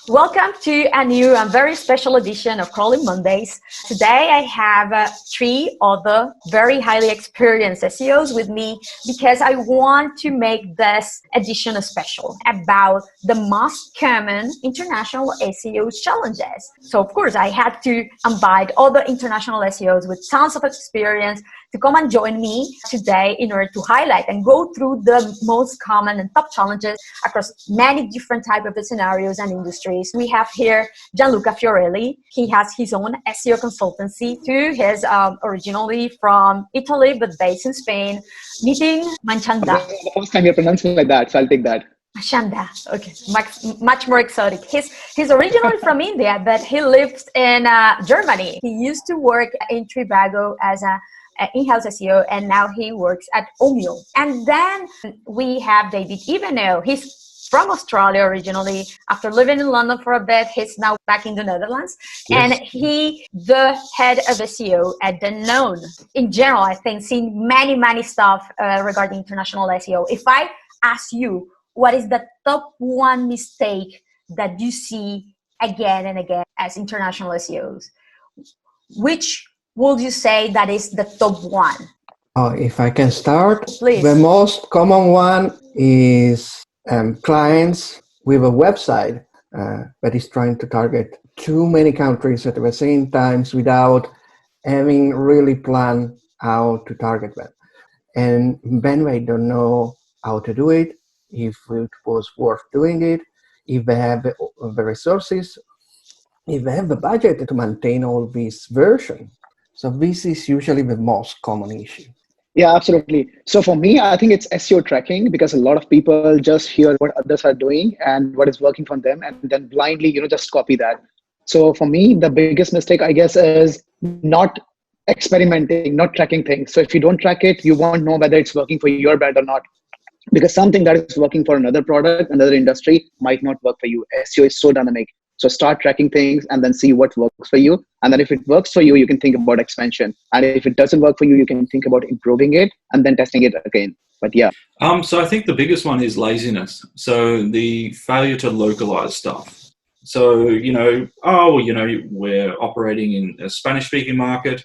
Welcome to a new and very special edition of Crawling Mondays. Today I have three other very highly experienced SEOs with me because I want to make this edition special about the most common international SEO challenges. So of course I had to invite other international SEOs with tons of experience to come and join me today in order to highlight and go through the most common and top challenges across many different types of scenarios and industries. We have here Gianluca Fiorelli. He has his own SEO consultancy too. He's originally from Italy but based in Spain. Nitin Machanda. The first time you're pronouncing like that, so I'll take that. Machanda. Okay, much more exotic. He's originally from India, but he lives in Germany. He used to work in Trivago as a in-house SEO, and now he works at Omio. And then we have David Iwanow. He's from Australia originally. After living in London for a bit, he's now back in the Netherlands. Yes. And he, the head of SEO at Danone. In general, I think, seen many stuff regarding international SEO. If I ask you, what is the top one mistake that you see again and again as international SEOs? Which would you say that is the top one? If I can start, please. The most common one is clients with a website that is trying to target too many countries at the same time without having really planned how to target them. And then they don't know how to do it, if it was worth doing it, if they have the resources, if they have the budget to maintain all these versions. So this is usually the most common issue. Yeah, absolutely. So for me, I think it's SEO tracking, because a lot of people just hear what others are doing and what is working for them and then blindly, just copy that. So for me, the biggest mistake, I guess, is not experimenting, not tracking things. So if you don't track it, you won't know whether it's working for your brand or not. Because something that is working for another product, another industry might not work for you. SEO is so dynamic. So start tracking things and then see what works for you. And then if it works for you, you can think about expansion. And if it doesn't work for you, you can think about improving it and then testing it again. But yeah. So I think the biggest one is laziness. So the failure to localize stuff. So, we're operating in a Spanish-speaking market.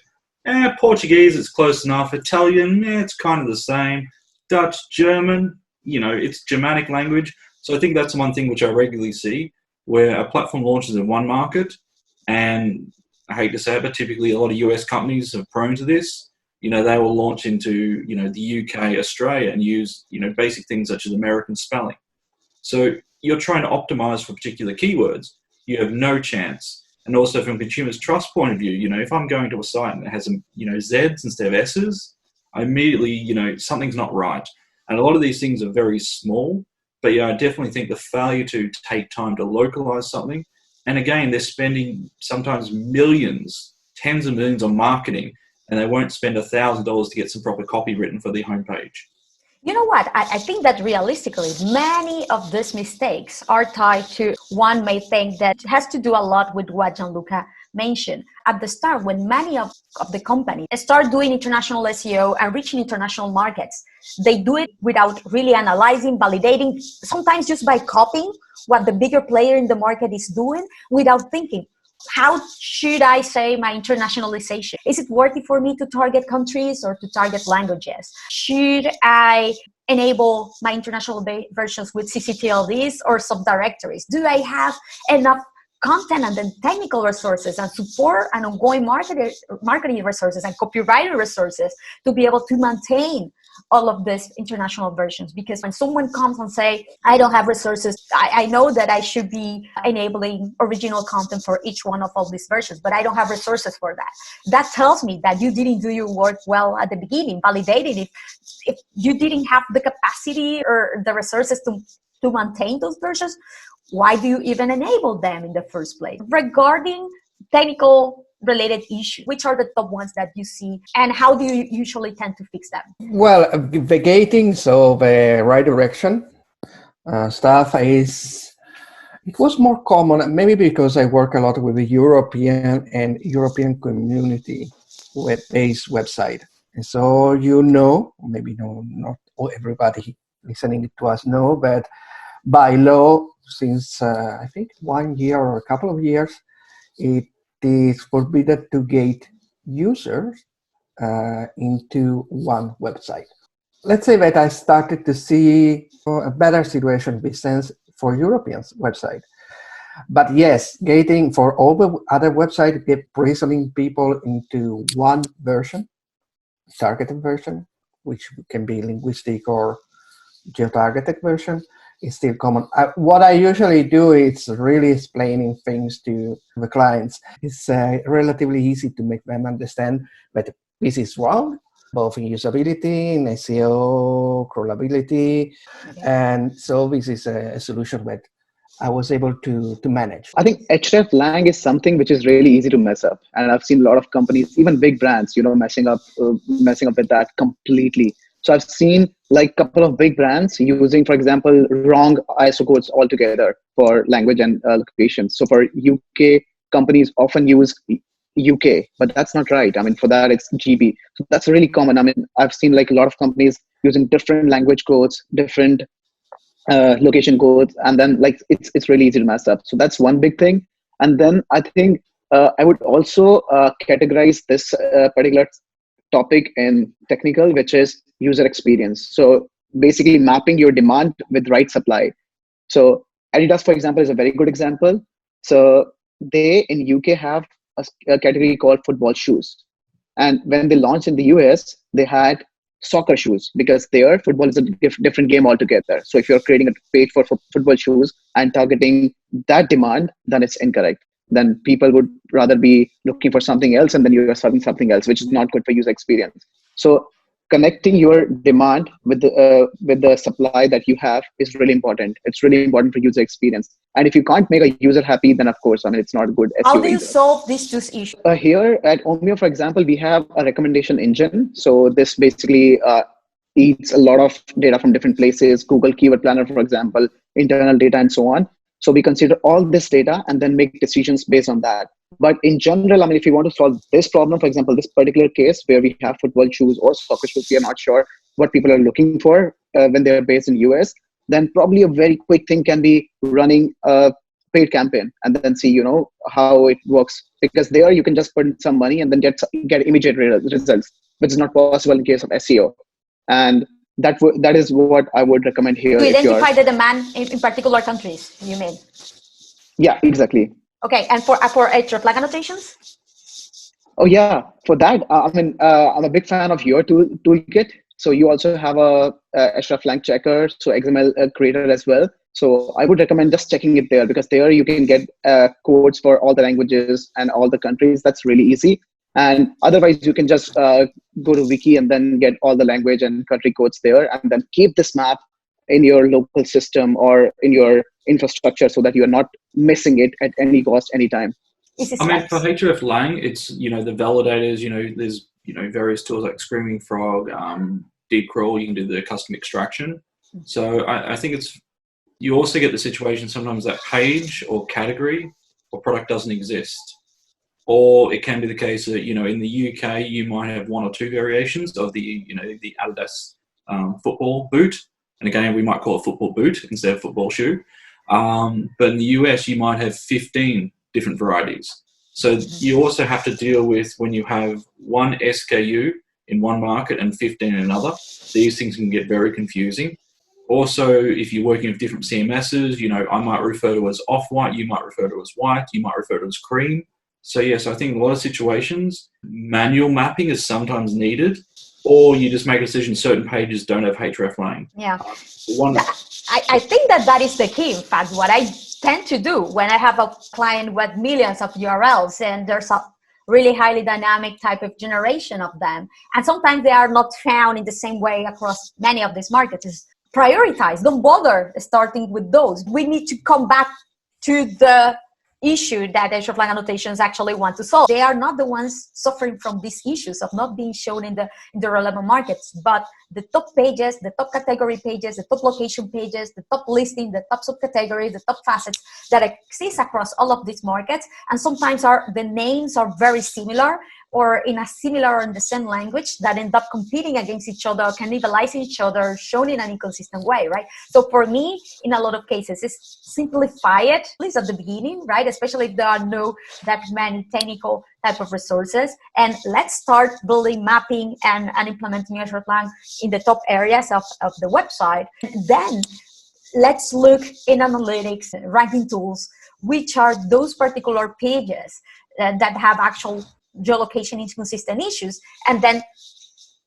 Portuguese, it's close enough. Italian, it's kind of the same. Dutch, German, it's Germanic language. So I think that's one thing which I regularly see, where a platform launches in one market, and I hate to say it, but typically a lot of US companies are prone to this. They will launch into, the UK, Australia, and use, basic things such as American spelling. So you're trying to optimize for particular keywords. You have no chance. And also from consumers' trust point of view, if I'm going to a site and it has, Zs instead of Ss, I immediately, something's not right. And a lot of these things are very small. But yeah, I definitely think the failure to take time to localize something, and again, they're spending sometimes millions, tens of millions on marketing, and they won't spend $1,000 to get some proper copy written for the homepage. You know what? I think that realistically, many of these mistakes are tied to, one may think that has to do a lot with what Gianluca mentioned at the start, when many of the companies start doing international SEO and reaching international markets. They do it without really analyzing, validating, sometimes just by copying what the bigger player in the market is doing without thinking, how should I say my internationalization? Is it worthy for me to target countries or to target languages? Should I enable my international versions with ccTLDs or subdirectories? Do I have enough content and then technical resources and support and ongoing marketing resources and copywriting resources to be able to maintain all of these international versions? Because when someone comes and say, I don't have resources, I know that I should be enabling original content for each one of all these versions, but I don't have resources for that. That tells me that you didn't do your work well at the beginning, validating if you didn't have the capacity or the resources to maintain those versions. Why do you even enable them in the first place? Regarding technical related issues, which are the top ones that you see, and how do you usually tend to fix them? Well, the gating, so the right direction stuff it was more common, maybe because I work a lot with the European community web-based website. And so maybe not everybody listening to us know, but by law, since I think 1 year or a couple of years, it is forbidden to gate users into one website. Let's say that I started to see a better situation business for Europeans website. But yes, gating for all the other websites, prisonning people into one version, targeted version, which can be linguistic or geo-targeted version, is still common. What I usually do is really explaining things to the clients. It's relatively easy to make them understand that this is wrong, both in usability, in SEO, crawlability. Okay. And so this is a solution that I was able to manage. I think hreflang is something which is really easy to mess up. And I've seen a lot of companies, even big brands, messing up with that completely. So I've seen like a couple of big brands using, for example, wrong ISO codes altogether for language and locations. So for UK, companies often use UK, but that's not right. I mean, for that, it's GB. So that's really common. I mean, I've seen like a lot of companies using different language codes, different location codes, and then like it's really easy to mess up. So that's one big thing. And then I think I would also categorize this particular topic in technical, which is user experience. So basically mapping your demand with right supply. So Adidas, for example, is a very good example. So they in UK have a category called football shoes. And when they launched in the US, they had soccer shoes, because there football is a different game altogether. So if you're creating a page for football shoes and targeting that demand, then it's incorrect. Then people would rather be looking for something else, and then you're serving something else, which is not good for user experience. So connecting your demand with the supply that you have is really important. It's really important for user experience. And if you can't make a user happy, then of course, I mean, it's not a good SEO. How do you solve these two issues? Here at Omio, for example, we have a recommendation engine. So this basically eats a lot of data from different places, Google Keyword Planner, for example, internal data, and so on. So we consider all this data and then make decisions based on that. But in general, I mean, if you want to solve this problem, for example, this particular case where we have football shoes or soccer shoes, we are not sure what people are looking for when they're based in US, then probably a very quick thing can be running a paid campaign and then see, how it works. Because there you can just put in some money and then get immediate results, which is not possible in case of SEO. And that is what I would recommend here. To identify the demand in particular countries, you mean? Yeah, exactly. Okay, and for hreflang annotations? Oh yeah, for that, I'm a big fan of your toolkit. So you also have a hreflang checker, so XML creator as well. So I would recommend just checking it there, because there you can get codes for all the languages and all the countries. That's really easy. And otherwise, you can just go to Wiki and then get all the language and country codes there, and then keep this map in your local system or in your infrastructure so that you're not missing it at any cost, anytime. I mean, for hreflang, it's, the validators, there's, various tools like Screaming Frog, Deep Crawl, you can do the custom extraction. So I think you also get the situation sometimes that page or category or product doesn't exist. Or it can be the case that, in the UK, you might have one or two variations of the Adidas football boot. And again, we might call it football boot instead of football shoe. But in the US, you might have 15 different varieties. So you also have to deal with, when you have one SKU in one market and 15 in another, these things can get very confusing. Also, if you're working with different CMSs, I might refer to as off-white, you might refer to as white, you might refer to as cream. So yes, I think in a lot of situations, manual mapping is sometimes needed, or you just make a decision certain pages don't have hreflang. Yeah. I think that is the key. In fact, what I tend to do when I have a client with millions of URLs and there's a really highly dynamic type of generation of them, and sometimes they are not found in the same way across many of these markets, is prioritize. Don't bother starting with those. We need to come back to the issue that hreflang annotations actually want to solve. They are not the ones suffering from these issues of not being shown in the relevant markets, but the top pages, the top category pages, the top location pages, the top listing, the top subcategories, the top facets that exist across all of these markets. And sometimes the names are very similar, or in a similar or in the same language, that end up competing against each other, cannibalizing each other, shown in an inconsistent way, right? So for me, in a lot of cases, is simplify it, at least at the beginning, right? Especially if there are no that many technical type of resources. And let's start building, mapping, and implementing hreflang in the top areas of the website. And then let's look in analytics, ranking tools, which are those particular pages that have actual geolocation inconsistent issues, and then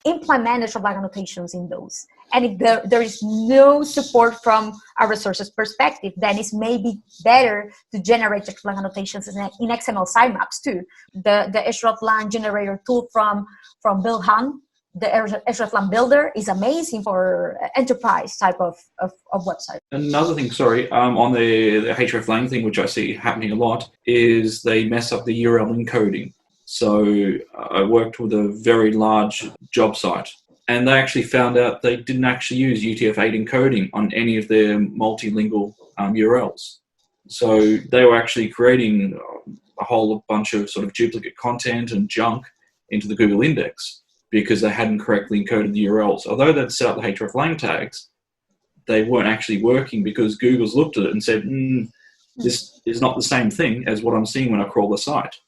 implement hreflang annotations in those. And if there is no support from a resources perspective, then it's maybe better to generate hreflang annotations in XML sitemaps too. The hreflang generator tool from Bilhan, the hreflang builder, is amazing for enterprise type of website. Another thing, on the hreflang thing, which I see happening a lot, is they mess up the URL encoding. So I worked with a very large job site, and they actually found out they didn't actually use UTF-8 encoding on any of their multilingual URLs. So they were actually creating a whole bunch of sort of duplicate content and junk into the Google index because they hadn't correctly encoded the URLs. Although they'd set up the hreflang tags, they weren't actually working because Google's looked at it and said, this is not the same thing as what I'm seeing when I crawl the site.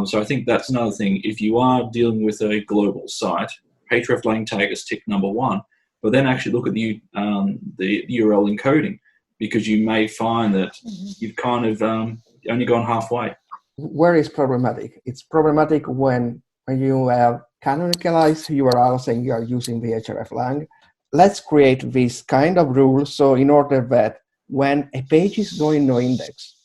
So I think that's another thing. If you are dealing with a global site, hreflang tag is tick number one, but then actually look at the URL encoding, because you may find that you've kind of only gone halfway. Where is problematic? It's problematic when you have canonicalized URLs and you are using the hreflang. Let's create this kind of rule so in order that when a page is going no index,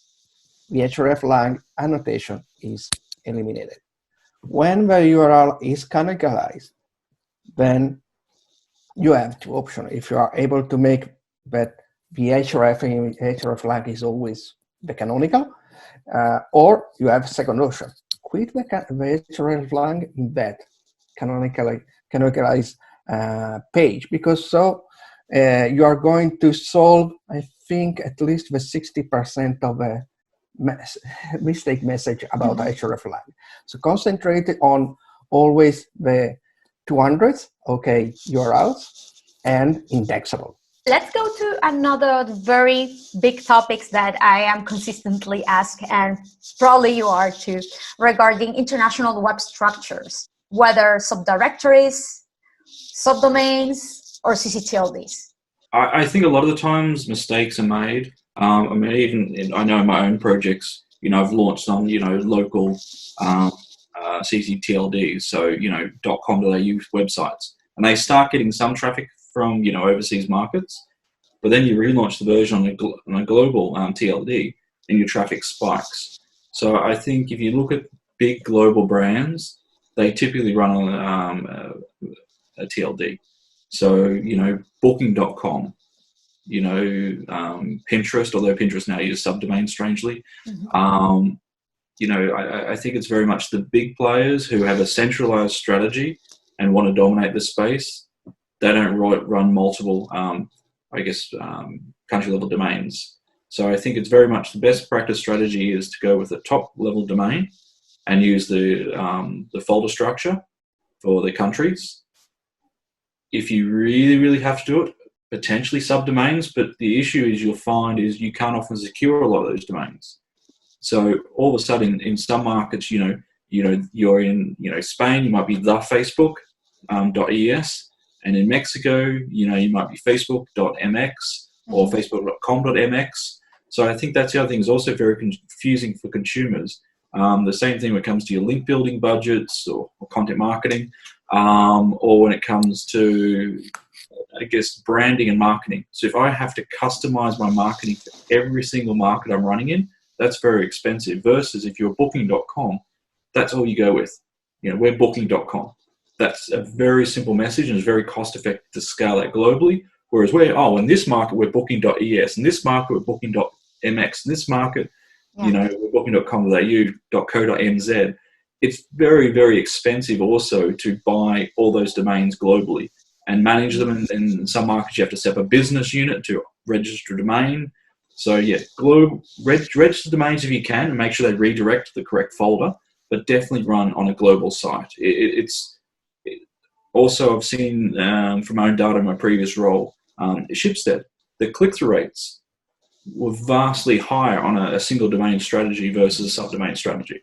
the hreflang annotation is eliminated. When the URL is canonicalized, then you have two options. If you are able to make that the hreflang is always the canonical, or you have a second option. Quit the hreflang in that canonicalized page, because so you are going to solve, I think, at least the 60% of the mistake message about hreflang. So concentrate on always the 200s, URLs, and indexable. Let's go to another very big topics that I am consistently asked, and probably you are too, regarding international web structures, whether subdirectories, subdomains, or ccTLDs. I think a lot of the times mistakes are made. I know in my own projects, I've launched on, local ccTLDs, so, .com.au websites, and they start getting some traffic from, overseas markets, but then you relaunch the version on a global TLD and your traffic spikes. So I think if you look at big global brands, they typically run on a TLD. So, booking.com, Pinterest, although Pinterest now uses subdomains strangely. I think it's very much the big players who have a centralized strategy and want to dominate the space. They don't run multiple, country level domains. So I think it's very much the best practice strategy is to go with a top level domain and use the folder structure for the countries. If you really, really have to do it, potentially subdomains, but the issue is you'll find is you can't often secure a lot of those domains. So all of a sudden in some markets, you're in, Spain, you might be thefacebook.es, and in Mexico, you might be facebook.mx or facebook.com.mx. So I think that's the other thing, is also very confusing for consumers. The same thing when it comes to your link building budgets or content marketing, or when it comes to, branding and marketing. So if I have to customize my marketing for every single market I'm running in, that's very expensive, versus if you're booking.com, that's all you go with. We're booking.com. That's a very simple message and it's very cost effective to scale that globally. Whereas in this market, we're booking.es, in this market, we're booking.mx, in this market, you know, booking.com.au.co.nz, it's very, very expensive also to buy all those domains globally and manage them. And in some markets, you have to set up a business unit to register a domain. So yeah, register domains if you can and make sure they redirect to the correct folder, but definitely run on a global site. Also, I've seen from my own data in my previous role, Shipstead, the click-through rates were vastly higher on a single domain strategy versus a subdomain strategy.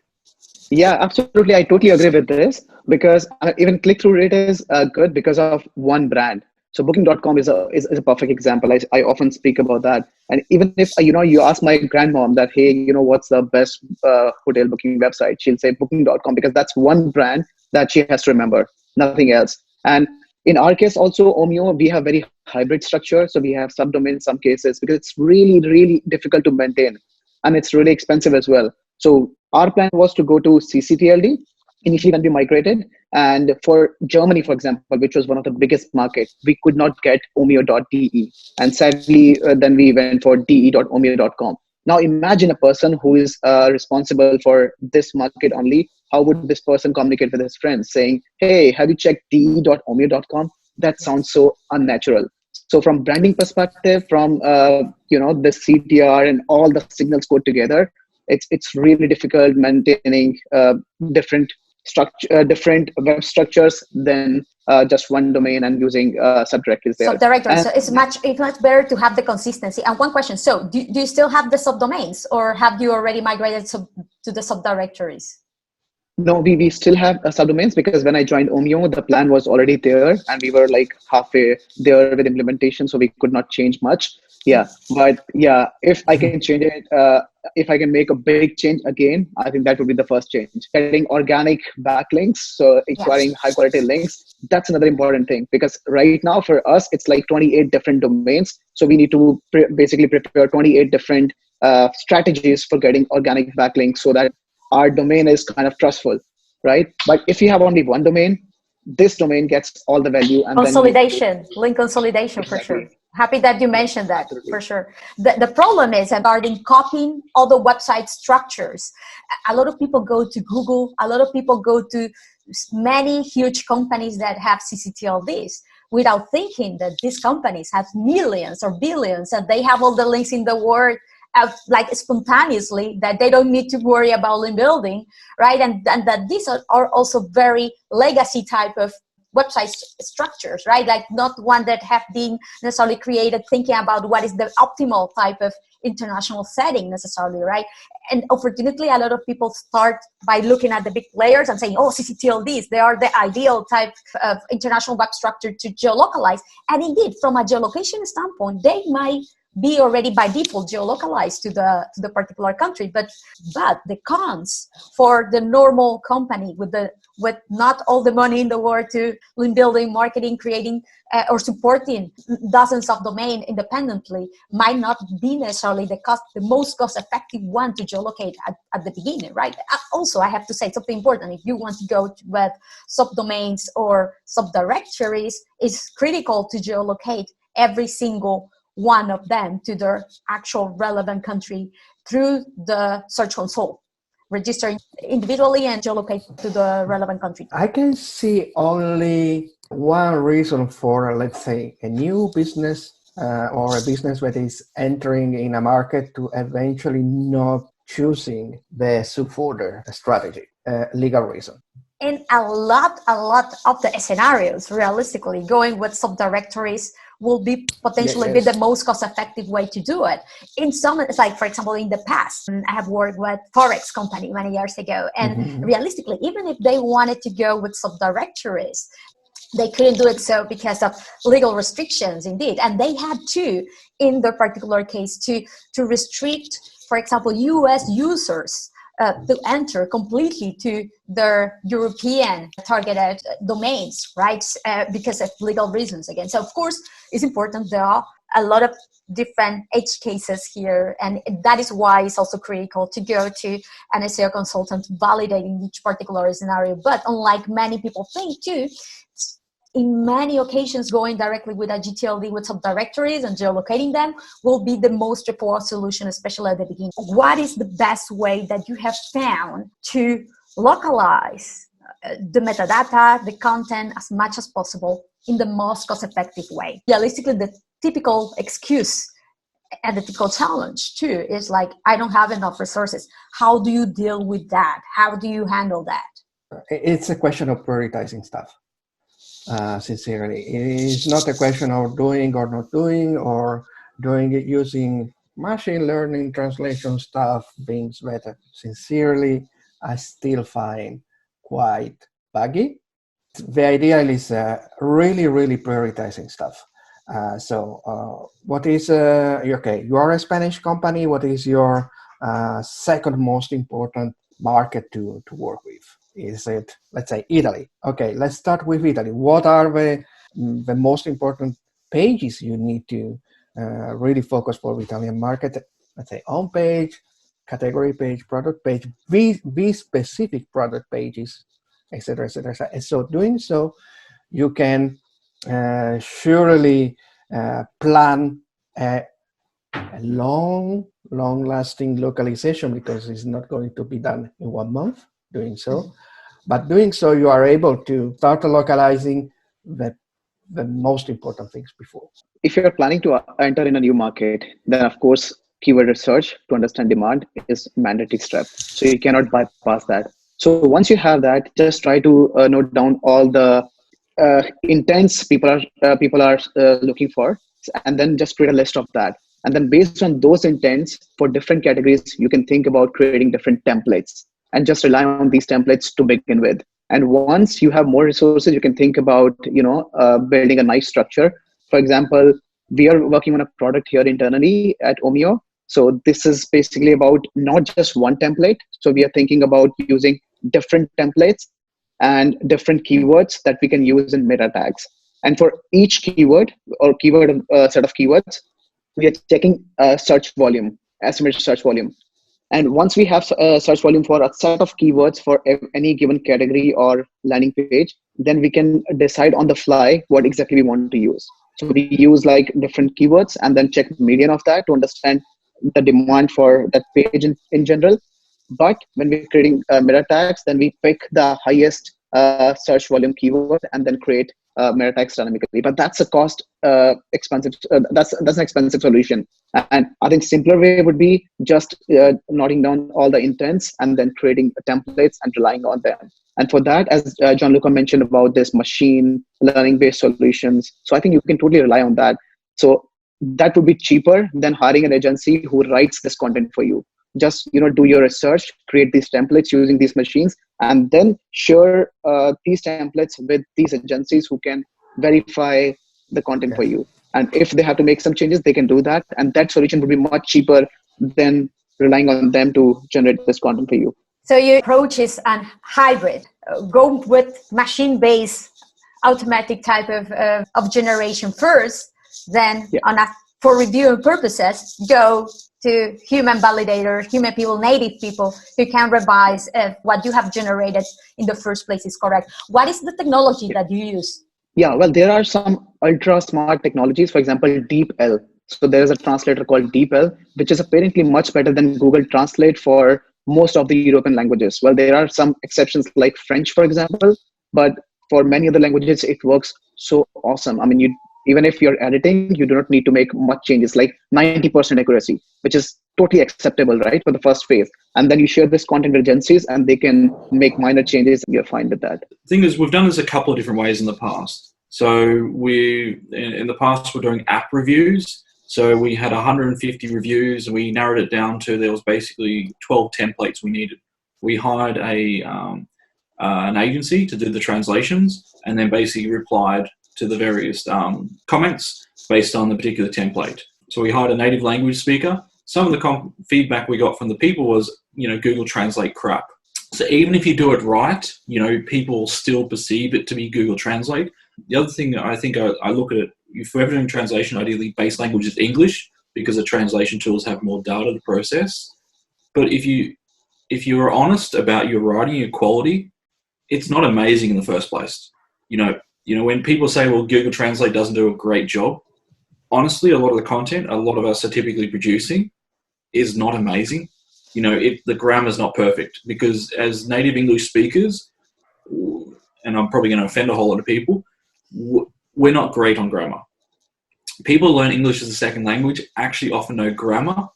Yeah, absolutely. I totally agree with this because even click-through rate is good because of one brand. So booking.com is a perfect example. I often speak about that. And even if, you ask my grandmom that, hey, what's the best hotel booking website? She'll say booking.com because that's one brand that she has to remember, nothing else. And in our case also, Omio, we have very hybrid structure. So we have subdomain in some cases because it's really, really difficult to maintain. And it's really expensive as well. So our plan was to go to CCTLD initially when we migrated. And for Germany, for example, which was one of the biggest markets, we could not get omio.de. And sadly, then we went for de.omio.com. Now imagine a person who is responsible for this market only. How would this person communicate with his friends saying, hey, have you checked de.omio.com? That sounds so unnatural. So from branding perspective, from the CTR and all the signals go together, it's really difficult maintaining different web structures than just one domain and using subdirectories there. Subdirectories. So it's much better to have the consistency. And one question: so do you still have the subdomains, or have you already migrated to the subdirectories? No, we still have subdomains because when I joined Omio, the plan was already there and we were like halfway there with implementation, so we could not change much. Yeah, but yeah, if I can change it, if I can make a big change again, I think that would be the first change. Getting organic backlinks, so acquiring high quality links, that's another important thing because right now for us, it's like 28 different domains. So we need to basically prepare 28 different strategies for getting organic backlinks so that our domain is kind of trustful, right? But if you have only one domain, this domain gets all the value. And consolidation, link consolidation, exactly. For sure. Happy that you mentioned that. Absolutely. For sure. The problem is regarding copying all the website structures. A lot of people go to Google. A lot of people go to many huge companies that have CCTLDs without thinking that these companies have millions or billions and they have all the links in the world like spontaneously, that they don't need to worry about link building, right? And that these are also very legacy type of website structures, right? Like not one that have been necessarily created thinking about what is the optimal type of international setting necessarily, right? And unfortunately, a lot of people start by looking at the big players and saying, oh, CCTLDs, they are the ideal type of international web structure to geolocalize. And indeed, from a geolocation standpoint, they might be already by default geolocalized to the particular country, but the cons for the normal company with not all the money in the world to link building, marketing, creating or supporting dozens of domains independently might not be necessarily the most cost effective one to geolocate at the beginning, right? Also, I have to say something important. If you want to go with subdomains or subdirectories, it's critical to geolocate every single one of them to their actual relevant country through the Search Console, register individually and geolocate to the relevant country. I can see only one reason for, let's say, a new business or a business that is entering in a market to eventually not choosing the subfolder strategy, legal reason. In a lot of the scenarios, realistically, going with subdirectories will be potentially be the most cost-effective way to do it. In some, it's like, for example, in the past, I have worked with Forex company many years ago, and realistically, even if they wanted to go with subdirectories, they couldn't do it so because of legal restrictions, indeed, and they had to, in their particular case, to restrict, for example, U.S. users to enter completely to their European targeted domains, right? Because of legal reasons again. So of course, it's important. There are a lot of different edge cases here, and that is why it's also critical to go to an SEO consultant validating each particular scenario. But unlike many people think too, in many occasions, going directly with a GTLD with some directories and geolocating them will be the most straightforward solution, especially at the beginning. What is the best way that you have found to localize the metadata, the content as much as possible in the most cost-effective way? Realistically, the typical excuse and the typical challenge too is like, I don't have enough resources. How do you deal with that? How do you handle that? It's a question of prioritizing stuff. Sincerely, it's not a question of doing or not doing, or doing it using machine learning translation stuff being better. Sincerely, I still find quite buggy. The ideal is really prioritizing stuff. What is okay? You are a Spanish company. What is your second most important market to work with? Is it, let's say, Italy? Okay, let's start with Italy. What are the most important pages you need to really focus for the Italian market? Let's say home page, category page, product page, be specific product pages, etc., etc. And so doing so, you can surely plan a long-lasting localization, because it's not going to be done in 1 month doing so. But doing so, you are able to start localizing the most important things before. If you're planning to enter in a new market, then of course, keyword research to understand demand is a mandatory step. So you cannot bypass that. So once you have that, just try to note down all the intents people are looking for, and then just create a list of that. And then based on those intents for different categories, you can think about creating different templates and just rely on these templates to begin with. And once you have more resources, you can think about building a nice structure. For example, we are working on a product here internally at Omio. So this is basically about not just one template. So we are thinking about using different templates and different keywords that we can use in meta tags. And for each keyword or keyword set of keywords, we are checking search volume, estimated search volume. And once we have a search volume for a set of keywords for any given category or landing page, then we can decide on the fly what exactly we want to use. So we use like different keywords and then check median of that to understand the demand for that page in general. But when we're creating meta tags, then we pick the highest search volume keyword and then create meta tags dynamically. But that's a cost expensive. That's an expensive solution. And I think simpler way would be just noting down all the intents and then creating templates and relying on them. And for that, as Gianluca mentioned about this machine learning based solutions, so I think you can totally rely on that. So that would be cheaper than hiring an agency who writes this content for you. Just do your research, create these templates using these machines, and then share these templates with these agencies who can verify the content for you. And if they have to make some changes, they can do that. And that solution would be much cheaper than relying on them to generate this content for you. So your approach is a hybrid. Go with machine-based automatic type of generation first, then for review purposes, go to human validators, human people, native people who can revise if what you have generated in the first place is correct. What is the technology that you use? Yeah, well, there are some ultra smart technologies. For example, DeepL. So there is a translator called DeepL, which is apparently much better than Google Translate for most of the European languages. Well, there are some exceptions like French, for example, but for many other languages, it works so awesome. I mean, even if you're editing, you do not need to make much changes, like 90% accuracy, which is totally acceptable, right, for the first phase. And then you share this content with agencies and they can make minor changes and you're fine with that. The thing is, we've done this a couple of different ways in the past. So in the past, we're doing app reviews. So we had 150 reviews and we narrowed it down to, there was basically 12 templates we needed. We hired an agency to do the translations and then basically replied to the various comments based on the particular template. So we hired a native language speaker. Some of the feedback we got from the people was, Google Translate crap. So even if you do it right, people still perceive it to be Google Translate. The other thing that I think I look at it, if we're ever doing translation, ideally base language is English because the translation tools have more data to process. But if you are honest about your writing, your quality, it's not amazing in the first place. You know, when people say, well, Google Translate doesn't do a great job, honestly, a lot of the content a lot of us are typically producing is not amazing. You know, the grammar's not perfect, because as native English speakers, and I'm probably going to offend a whole lot of people, we're not great on grammar. People who learn English as a second language actually often know grammar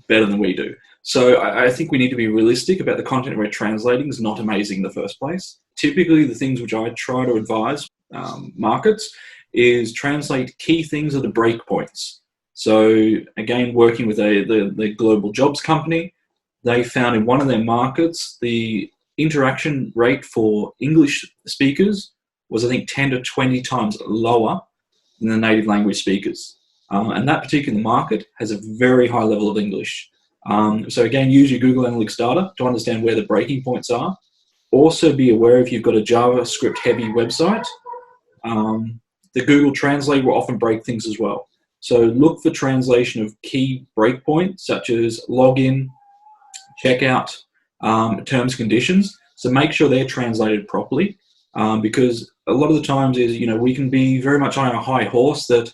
better than we do. So I think we need to be realistic about the content we're translating is not amazing in the first place. Typically, the things which I try to advise markets is translate key things at the breakpoints. So again, working with the global jobs company, they found in one of their markets, the interaction rate for English speakers was, I think, 10 to 20 times lower than the native language speakers. And that particular market has a very high level of English. So again, use your Google Analytics data to understand where the breaking points are. Also be aware if you've got a JavaScript heavy website, the Google Translate will often break things as well. So look for translation of key breakpoints such as login, checkout, terms, conditions. So make sure they're translated properly, because a lot of the times is, you know, we can be very much on a high horse that,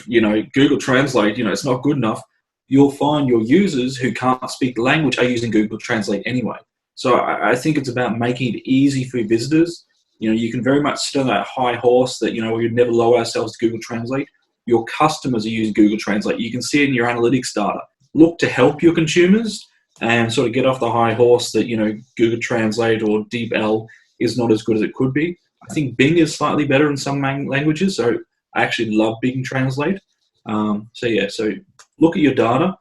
you know, Google Translate, you know, it's not good enough. You'll find your users who can't speak the language are using Google Translate anyway. So I think it's about making it easy for your visitors. You know, you can very much sit on that high horse that, you know, we'd never lower ourselves to Google Translate. Your customers are using Google Translate. You can see it in your analytics data. Look to help your consumers and sort of get off the high horse that, you know, Google Translate or DeepL is not as good as it could be. I think Bing is slightly better in some languages, so I actually love Bing Translate. So look at your data,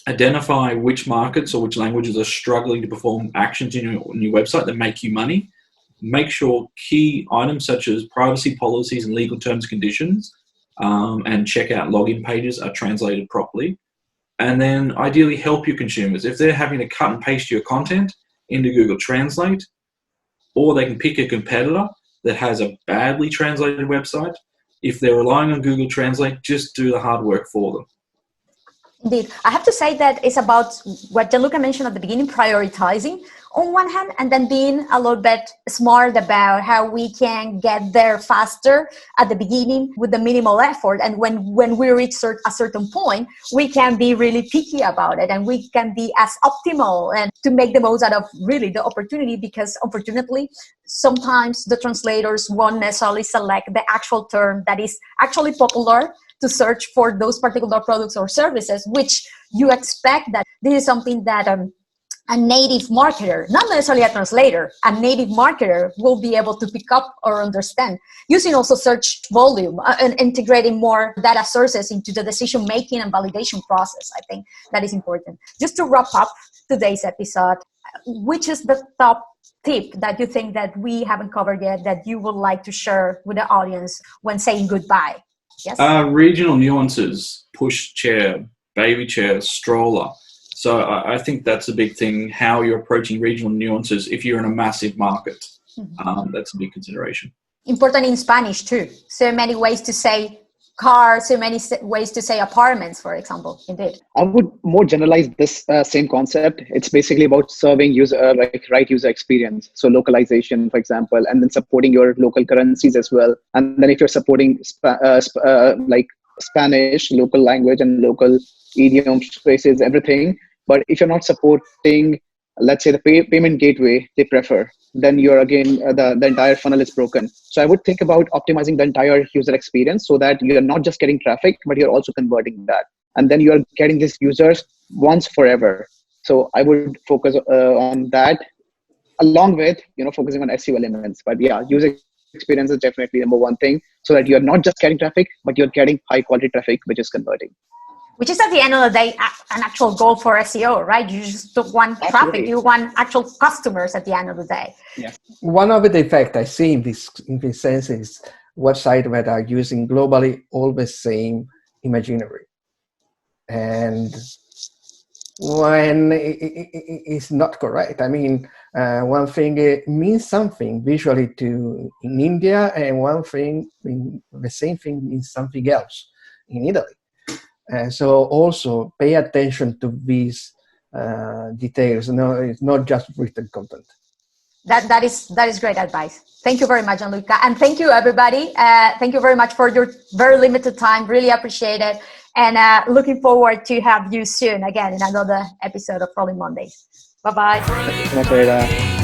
identify which markets or which languages are struggling to perform actions in your website that make you money. Make sure key items such as privacy policies and legal terms and conditions and checkout login pages are translated properly. And then ideally help your consumers. If they're having to cut and paste your content into Google Translate, or they can pick a competitor that has a badly translated website. If they're relying on Google Translate, just do the hard work for them. Indeed. I have to say that it's about what Gianluca mentioned at the beginning, prioritizing on one hand, and then being a little bit smart about how we can get there faster at the beginning with the minimal effort. And when we reach a certain point, we can be really picky about it, and we can be as optimal and to make the most out of really the opportunity, because unfortunately, sometimes the translators won't necessarily select the actual term that is actually popular to search for those particular products or services, which you expect that this is something that a native marketer, not necessarily a translator, a native marketer will be able to pick up or understand, using also search volume and integrating more data sources into the decision-making and validation process. I think that is important. Just to wrap up today's episode, which is the top tip that you think that we haven't covered yet that you would like to share with the audience when saying goodbye? Yes. Regional nuances, push chair, baby chair, stroller. So I think that's a big thing, how you're approaching regional nuances if you're in a massive market. That's a big consideration. Important in Spanish too. So many ways to say car, so many ways to say apartments, for example. Indeed. I would more generalize this same concept. It's basically about serving right user experience. So localization, for example, and then supporting your local currencies as well. And then if you're supporting Spanish, local language and local idiom phrases, everything. But if you're not supporting, let's say, the payment gateway they prefer, then you're again, the entire funnel is broken. So I would think about optimizing the entire user experience so that you're not just getting traffic, but you're also converting that. And then you're getting these users once forever. So I would focus on that along with, focusing on SEO elements. But yeah, user experience is definitely number one thing, so that you're not just getting traffic, but you're getting high quality traffic, which is converting. Which is at the end of the day, an actual goal for SEO, right? You just don't want traffic, you want actual customers at the end of the day. Yeah. One of the effects I see in this sense is websites that are using globally all the same imaginary. And when it's not correct, I mean, one thing means something visually in India, and one thing, the same thing means something else in Italy. So also pay attention to these details. No, it's not just written content. That is great advice. Thank you very much, Gianluca. And thank you, everybody. Thank you very much for your very limited time. Really appreciate it. And looking forward to have you soon again in another episode of Rolling Mondays. Bye-bye. Thank you so much, Ada.